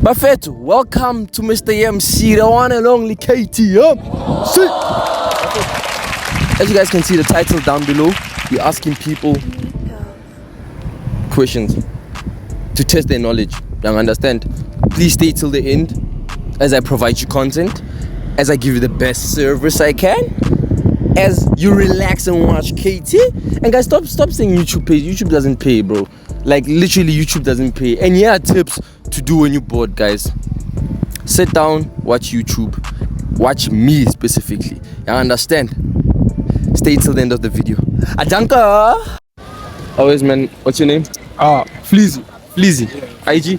Buffett, welcome to Mr. MC, the one and only KTM. As you guys can see the title down below, we're asking people questions to test their knowledge. You understand? Please stay till the end as I provide you content, as I give you the best service I can, as you relax and watch KT. And guys, stop saying YouTube pays. YouTube doesn't pay, bro. Like literally YouTube doesn't pay. And here are tips to do when you're bored, guys. Sit down, watch YouTube. Watch me specifically. You understand? Stay till the end of the video. Adanka! Always, man. What's your name? Fleazy. Fleazy. IG?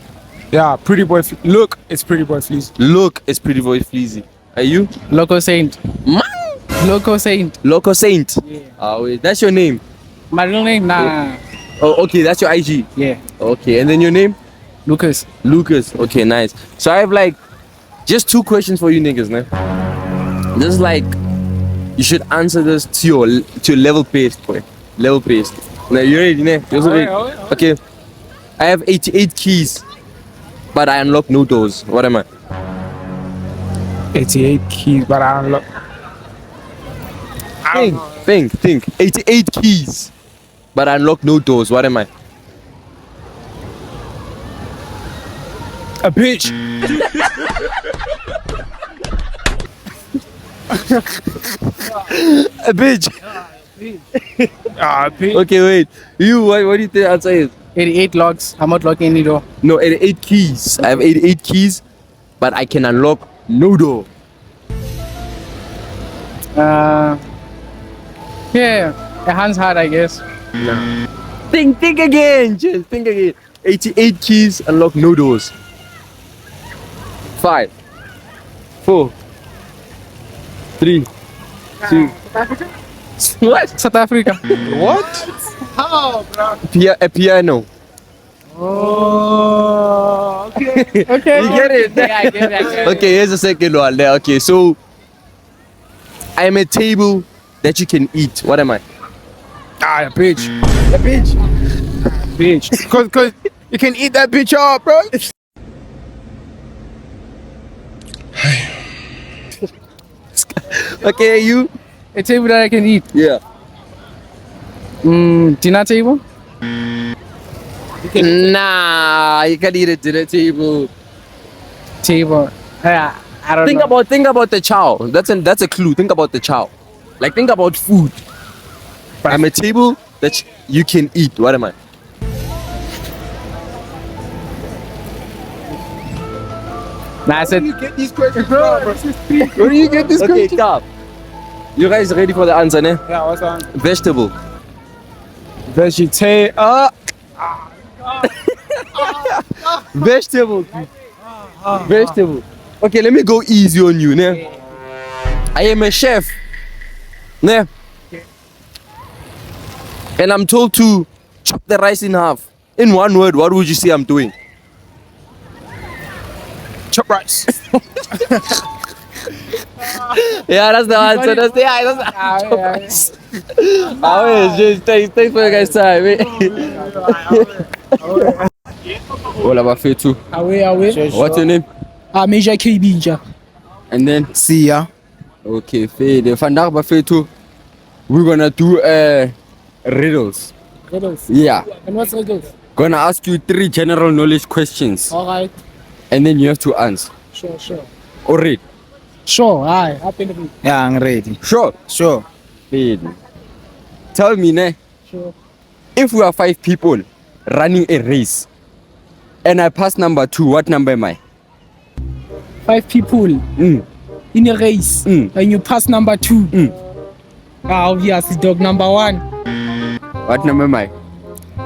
Yeah, pretty boy. Look, it's pretty boy Fleazy. Look, it's pretty boy Fleazy. Are you? Loco Saint. Man! Loco Saint. Loco Saint. Yeah. Wait, that's your name? My real name? Nah. Oh, okay, that's your IG. Yeah. Okay, and then your name? Lucas. Lucas. Okay, nice. So I have like just 2 questions for you niggas, man. Just like you should answer this to your level paced, boy. Level paced. Now you ready, ne? You ready? Okay. I have 88 keys, but I unlock no doors. What am I? 88 keys, but I unlock. Think. 88 keys, but I unlock no doors. What am I? A bitch. A bitch. Bitch. Okay, wait. You, what do you think the answer is? 88 locks. I'm not locking any door. No, 88 keys. I have 88 keys, but I can unlock no door. Yeah. A hand's hard, I guess. No. Think again. Just think again. 88 keys, unlock no doors. 5, 4, 3, 2. What? South Africa. What? How, bro? A piano. Oh, okay. Okay. You get it? Yeah, I get it. Okay, here's the second one there. Okay, so I am a table that you can eat. What am I? A bitch. A bitch. Bitch. Cause you can eat that bitch up, bro. Okay, you? A table that I can eat. Yeah. Dinner table? Nah, you can eat a dinner table. Table. Yeah, I don't know. Think about the chow. That's a clue. Think about the chow. Like think about food. I'm a table that you can eat. What am I? Nah, I said. Where do you get these questions, bro? Where do you get this Okay, question? stop. You guys ready for the answer, ne? Yeah, what's on? Vegetable. Vegetable. Vegetable. Vegetable. Okay, let me go easy on you, ne? I am a chef, ne? And I'm told to chop the rice in half. In one word, what would you say I'm doing? Chop rice. Yeah, that's the answer. That's the chop rice. Thanks for you guys' time. Hola, Bafetu. Away. What's your name? Major KB. And then? Sia. Okay, Fede. Vandaag, Bafetu, we're gonna do riddles. Riddles. Yeah. And what's riddles? Gonna ask you 3 general knowledge questions. Alright. And then you have to answer. Sure. Alright. Sure, aye. Happy to be. Yeah, I'm ready. Sure. Sure. Fede. Tell me, ne? Sure. If we are 5 people running a race and I pass number 2, what number am I? 5 people in a race and you pass number 2. Obviously, dog number 1. What number am I?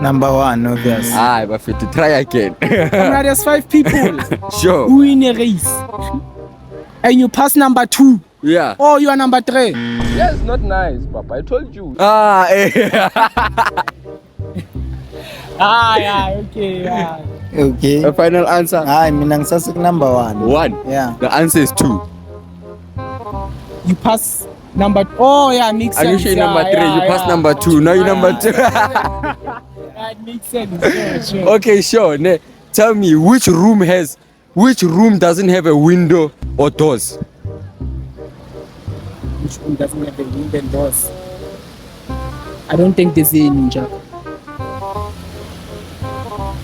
Number 1, obvious. But to try again. Now there's 5 people Sure. who in a race and you pass number 2. Yeah. Oh, you are number 3. Yes, not nice, Papa. I told you. Okay. Okay. A final answer. Minang sasik number 1. 1. Yeah. The answer is 2. You pass number. Oh yeah, makes sense. Are you sure number 3? You pass number 2. Now you number 2. That makes sense. Sure. Okay, sure. Tell me which room has Which room doesn't have a window or doors? Which one doesn't have the window and doors? I don't think there's any ninja.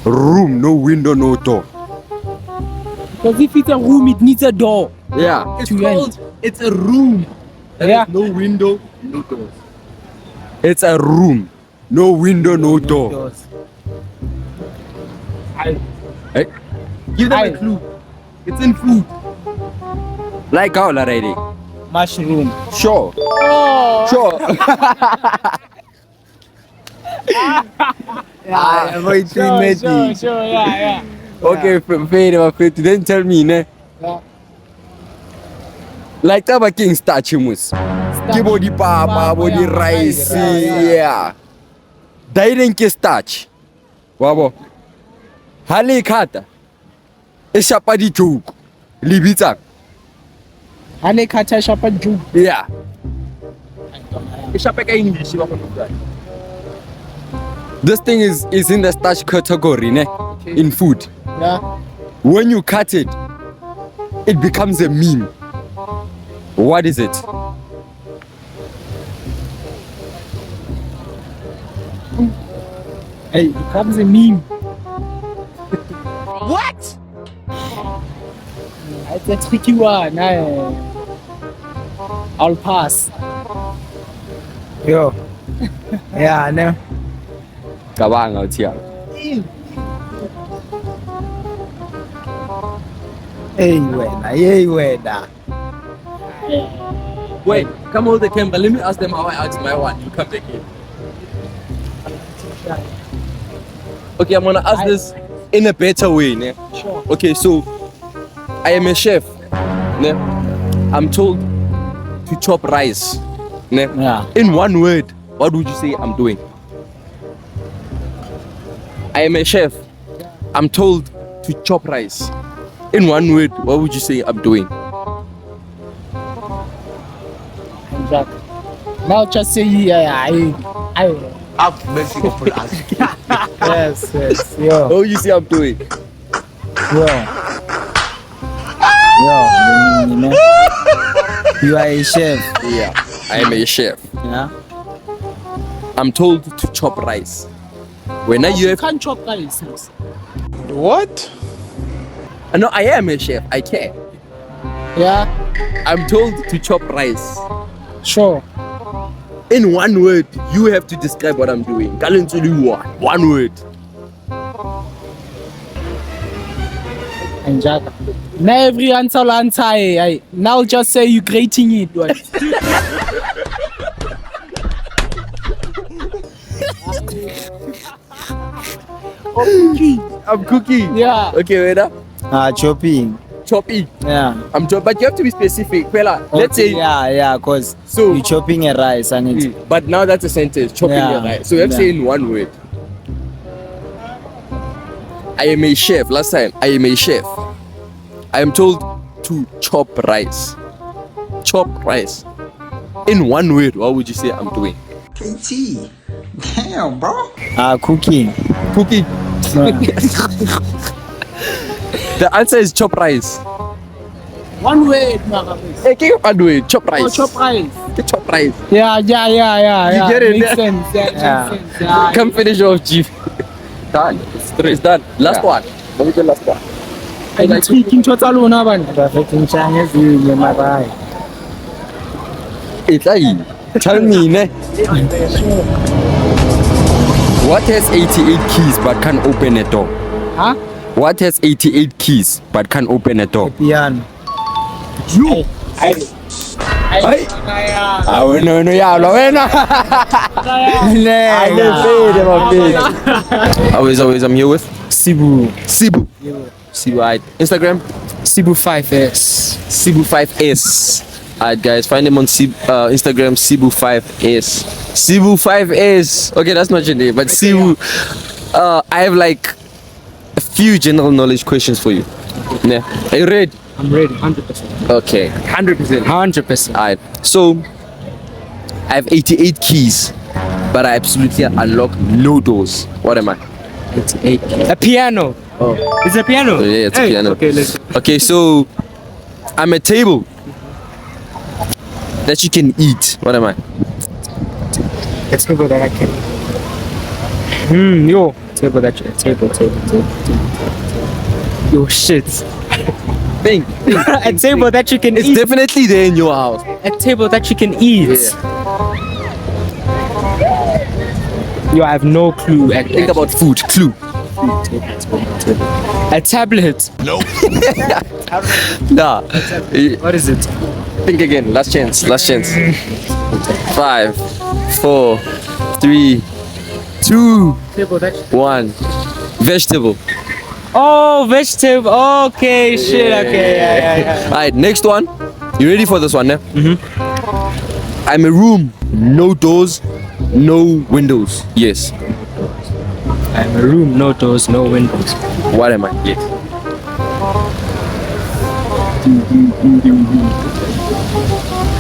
Room, no window, no door. Because if it's a room, it needs a door. Yeah. It's a room. Yeah. No window, no doors. It's a room, no window, no door. I, Hey, Give them I- a clue. It's in food. like how already? mushroom. Sure. Oh. Sure. Avoid Sure, yeah. Okay, fair, then tell me, ne? Yeah. Like taba king starch mus. Ke body papa, body rice, yeah. Dairen ke starch. Wabo. Hale khata. E shapa di joke. Libitsa. Hane kata shapa ju. Yeah. This thing is in the starch category, ne? In food. Yeah. When you cut it, it becomes a meme. What is it? Hey, it becomes a meme. What? It's a tricky one. I'll pass. Yo. Yeah, I know. Kabanga utia. Hey, wena. Wait, come hold the camera. Let me ask them how I asked my one. You come back here. Okay, I'm gonna ask this in a better way, ne? Sure. Okay, so I am a chef, ne? I'm told to chop rice, ne? Yeah. In one word, what would you say I'm doing? I am a chef. I'm told to chop rice. In one word, what would you say I'm doing? Jack. Now just say yeah. Up, make you open us. Yes. Yo. What would you say I'm doing? You know. You are a chef. Yeah, I am a chef. Yeah. I'm told to chop rice. When You you have, can't chop rice. What? no, I am a chef. I can. Yeah. I'm told to chop rice. Sure. In one word, you have to describe what I'm doing. One word. And Jack. Now every answer will answer. Now just say you grating it. What? I'm cooking. Yeah. Okay, wait up. Chopping. Chopping. Yeah. I'm chop, but you have to be specific. Fella, let's say. Yeah, cause So- you chopping a rice and it. But now that's a sentence. Chopping Yeah. it right. So you have to say in one word. I am a chef. Last time, I am a chef. I am told to chop rice. Chop rice. In one word, what would you say I'm doing? KT. Damn, bro. Cooking. Cooking. The answer is chop rice. One word, Mara. Hey, can you one word? Chop rice. Oh, chop rice. Chop rice. Yeah. You get it? Makes sense. Yeah. Makes sense. Yeah. Come finish off, Chief. Done. It's done. Last one. Let me get last one. I'm tweaking total on one. Perfect in Chinese, you my It's like, tell me, ne? What has 88 keys but can't open a door? Huh? What has 88 keys but can't open a door? piano. You. I No, yeah, Always, I'm here with Sibu. Sibu. Right. Instagram, Sibu5S. Sibu5S. Alright, guys, find him on Instagram, Sibu5S. Sibu5S. Okay, that's not your name, but Sibu. I have like a few general knowledge questions for you. Yeah. Are you ready? I'm ready, 100%. Okay, 100%. 100%. Alright, so I have 88 keys, but I absolutely unlock no doors. What am I? A piano. It's a piano. Oh, yeah, it's a Hey, piano. Okay, let's. Okay, so I'm a table that you can eat. What am I? A table that I can. Yo. Table. Yo, shit. Think. A table that you can It's eat. definitely there in your house. A table that you can eat. Yo, I have no clue. Think about food. Clue. A tablet. Nah. What is it? Think again. Last chance. 5, 4, 3, 2, Table that. 1. Vegetable. Oh, vegetable. Okay, shit. Okay, yeah. Alright, next one. You ready for this one, yeah? Mm-hmm. I'm a room, no doors, no windows. Yes. I'm a room, no doors, no windows. What am I? Yes.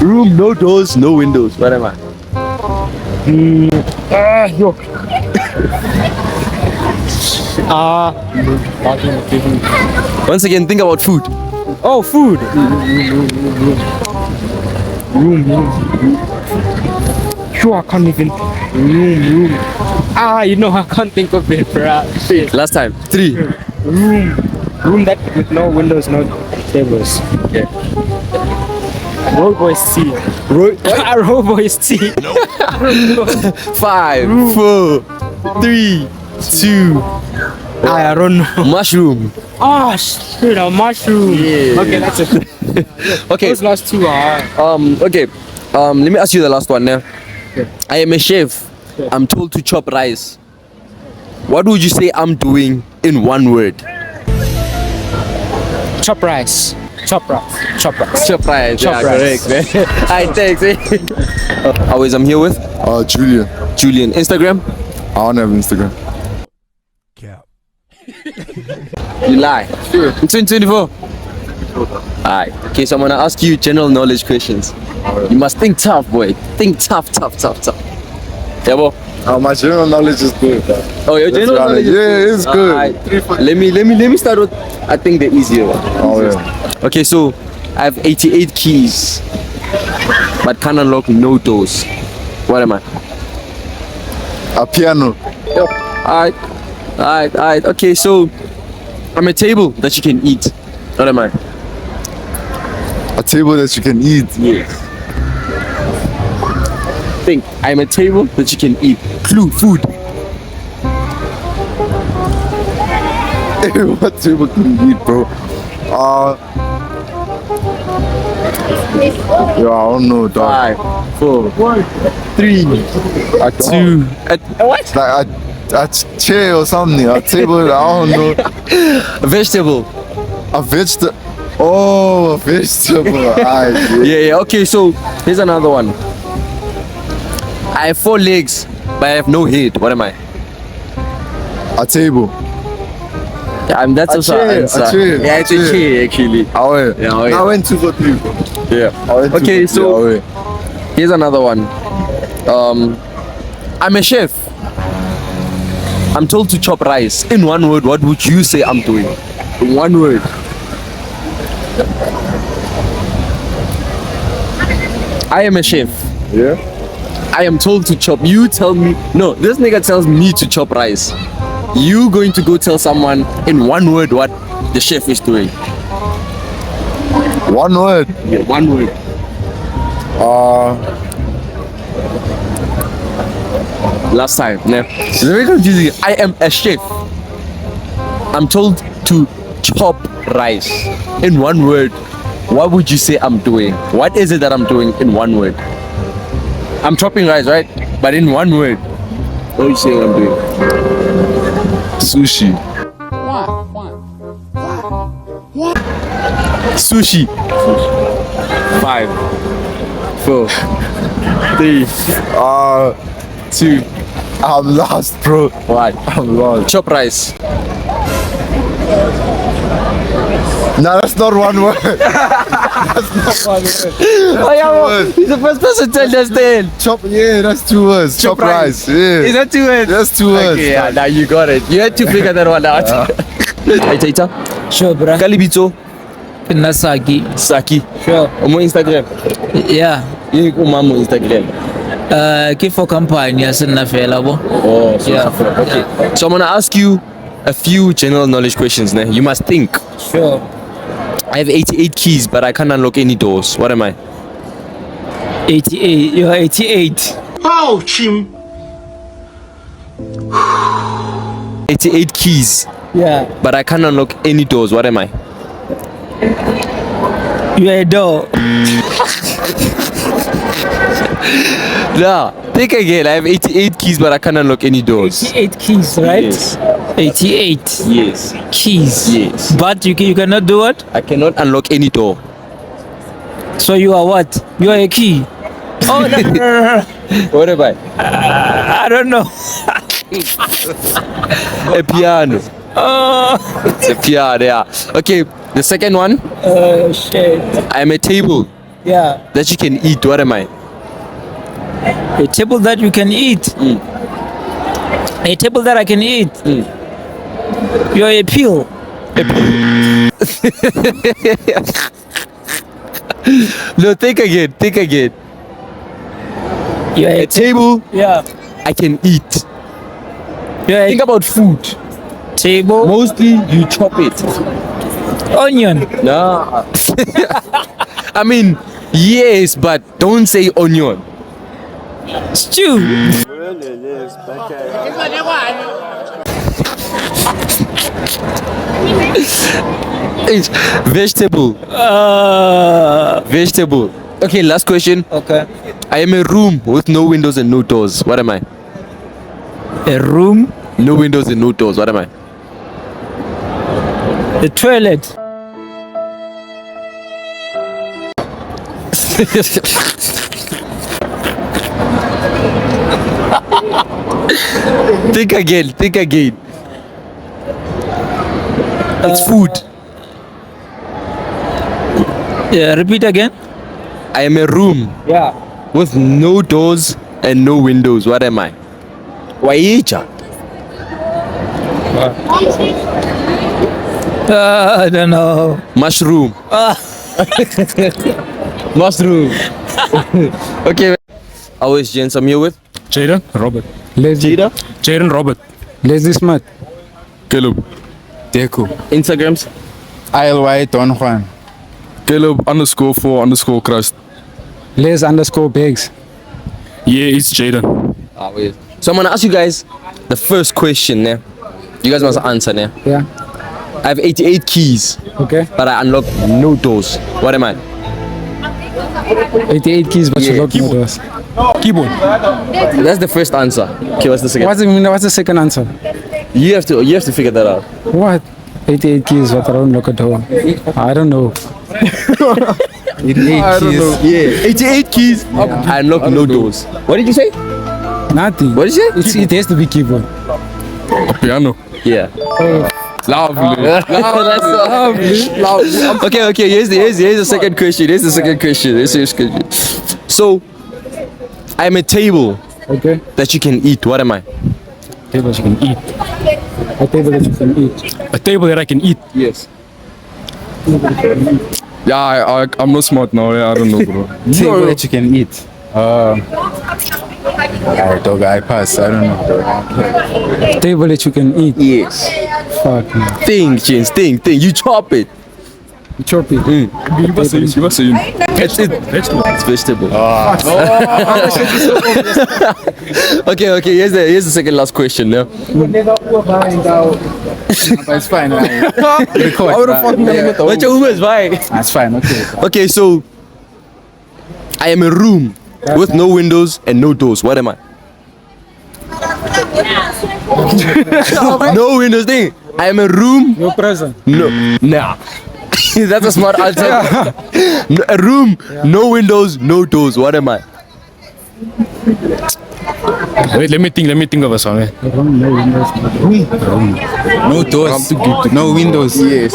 Room, no doors, no windows. What am I? Yo. Once again, think about food. Oh, food. Room. Yo, I can't even. Room. You know, I can't think of it, bruh. Shit. Last time. 3. Room that with no windows, no tables. Yeah. Roboy's tea. Roboy's tea. 5, 4, 3, 2. I don't know. Mushroom. Oh shit, a mushroom. Yeah. Okay, that's it. Okay. Those last two are. Okay. Let me ask you the last one now. I am a chef. I'm told to chop rice. What would you say I'm doing in one word? Chop rice. Chop rice. Chop Yeah, rice. correct, man. I thanks. Always, I'm here with Julian. Julian. Instagram? I don't have Instagram. You lie. Sure. In 2024? Alright. Okay, so I'm gonna ask you general knowledge questions. You must think tough, boy. Think tough. Yeah, boy. My general knowledge is good. Oh, your Let's general be honest. knowledge is Yeah, it's good. Alright. Let me start with I think the easier one. Oh yeah. Okay, so I have 88 keys, but can't unlock no doors. What am I? A piano. Alright. Okay, so I'm a table that you can eat. What am I? A table that you can eat. Yes. Think. I'm a table that you can eat. Clue. Food. What table can you eat, bro? I don't know, dog. 5, 4, 3, 2. What? Like a chair or something. A table. I don't know. A vegetable. A vegetable. Oh, a vegetable. Alright, Yeah. Okay, so here's another one. I have 4 legs, but I have no head. What am I? A table. That's A also chair, an answer. a chair, Yeah, a it's a chair. chair actually. Oh yeah. Yeah, oh, yeah. I went 2 for 3, bro. Yeah. I went 2 Okay, for 3. so Oh, yeah. here's another one. I'm a chef. I'm told to chop rice. In one word, what would you say I'm doing? In one word. I am a chef. Yeah. I am told to chop. You tell me. No, this nigga tells me to chop rice. You going to go tell someone in one word what the chef is doing. One word. Yeah, one word. Last time. Yeah. It's very confusing. I am a chef. I'm told to chop rice. In one word, what would you say I'm doing? What is it that I'm doing in one word? I'm chopping rice, right? But in one word, what would you say I'm doing? Sushi. Sushi. 5, 4, 3, 2, I'm lost, bro. 1. I'm lost. Chop rice. No, that's not one word. Oh yeah, he's the first person to understand. Chop, yeah, that's 2 words. Chop rice. Yeah. Is that 2 words? That's 2 words. Okay, yeah, now you got it. You had to figure that one out. Aitaita. Sure, bro. Kalibito. Nasaki. Saki. Sure. Omo Instagram. Yeah. Yini ko mamo Instagram. Ke for company yasinna fela bo. Oh, so Yeah. okay. So I'm gonna ask you a few general knowledge questions. Ne? You must think. Sure. I have 88 keys, but I can't unlock any doors. What am I? 88. You're 88. Ouch him. 88 keys, Yeah. but I can't unlock any doors. What am I? You're a door. Nah, think again. I have 88 keys, but I can't unlock any doors. 88 keys, right? Yes. 88 Yes. keys. Yes. But you cannot do what? I cannot unlock any door. So you are what? You are a key. Oh no. What am I? I don't know. A piano. Oh, It's a piano, yeah. Okay, the second one. shit. I am a table Yeah. that you can eat. What am I? A table that you can eat. A table that I can eat. You're a pill. No, think again. Think again. You're A table yeah. I can eat. You're Think a about food. table. Mostly you chop it. Onion. Nah. I mean, yes, but don't say onion. Stew. It's vegetable. Vegetable. Okay, last question. Okay. I am a room with no windows and no doors. What am I? A room. No windows and no doors. What am I? The toilet. Think again. Think again. It's food. Yeah. Repeat again. I am a room Yeah. with no doors and no windows. What am I? Waicha. I don't know. Mushroom. Mushroom. Okay. Always gents, I'm here with Jaden Robert. Jada. Jaden Robert. Leslie Smart. Caleb. Deku. Instagrams. ILY Don Juan. Caleb _4_ crust. Les _Bags. Yeah, it's Jaden. So I'm gonna ask you guys the first question. Yeah? You guys must answer. Yeah? Yeah. I have 88 keys, Okay. but I unlock no doors. What am I? 88 keys, but Yeah. you lock no doors. Keyboard. That's the first answer. Okay, what's the second? What's the second answer? You have to figure that out. What? 88 keys, but I don't lock a door. I don't know. 88 keys. Yeah, 88 keys. I unlock no doors. What did you say? Nothing. What did you say? It has to be keyboard. Piano. Yeah. Lovely. Okay. Here's the second question. Here's the second question. So, I'm a table Okay. that you can eat. What am I? Table you can eat. A table that you can eat. A table that I can eat. Yes. Yeah, I'm not smart now. Yeah, I don't know, bro. Table that you can eat. I pass. I don't know. Table that you can eat. Yes. Fuck. Think, James. Think. You chop it. Chop it. You must say. It's vegetable. Okay. Here's the second last question. Yeah. It's fine. Record. What's your Uber's buying? That's fine. Okay. Okay, so I am a room with no windows and no doors. What am I? No windows thing. I am a room. Your present. No. Nah. That's a smart answer. No, a room, no windows, no doors. What am I? Wait, let me think of a song. No doors. No windows. Yes.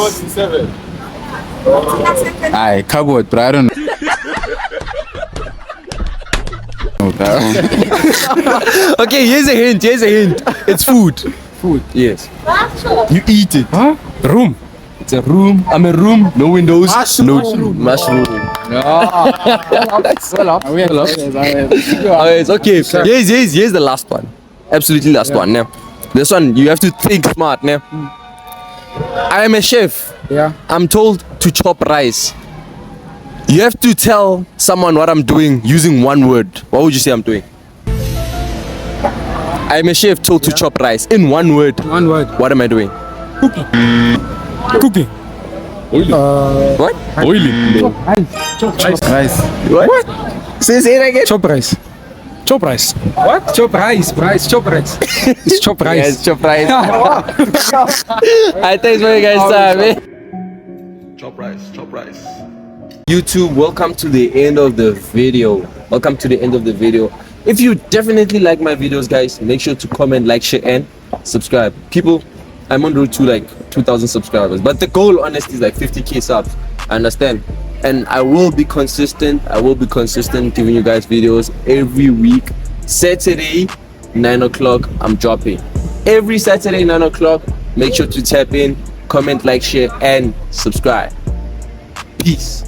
Aye, cupboard, but I don't know. Okay, here's a hint. It's food. Food. Yes. You eat it. Huh? Room. It's a room. I'm a room. No windows. Mushroom. Mushroom. Well up. Okay, it's okay. Here's the last one. Absolutely last one. Yeah. This one you have to think smart. Yeah. I am a chef. Yeah. I'm told to chop rice. You have to tell someone what I'm doing using one word. What would you say I'm doing? I'm a chef told to chop rice in one word. One word. What am I doing? Cooking. What? Boiling. Rice. What? Say it again. Chop rice. Chop rice. What? Chop rice. Rice. Chop rice. It's chop rice. Yes, chop rice. I thanks for you guys' time. Eh? Chop rice. YouTube, welcome to the end of the video. Welcome to the end of the video. If you definitely like my videos, guys, make sure to comment, like, share, and subscribe. People, I'm on road to like 2,000 subscribers, but the goal, honestly, is like 50k subs. I understand, and I will be consistent. Giving you guys videos every week. Saturday, 9 o'clock, I'm dropping. Every Saturday, 9 o'clock. Make sure to tap in, comment, like, share, and subscribe. Peace.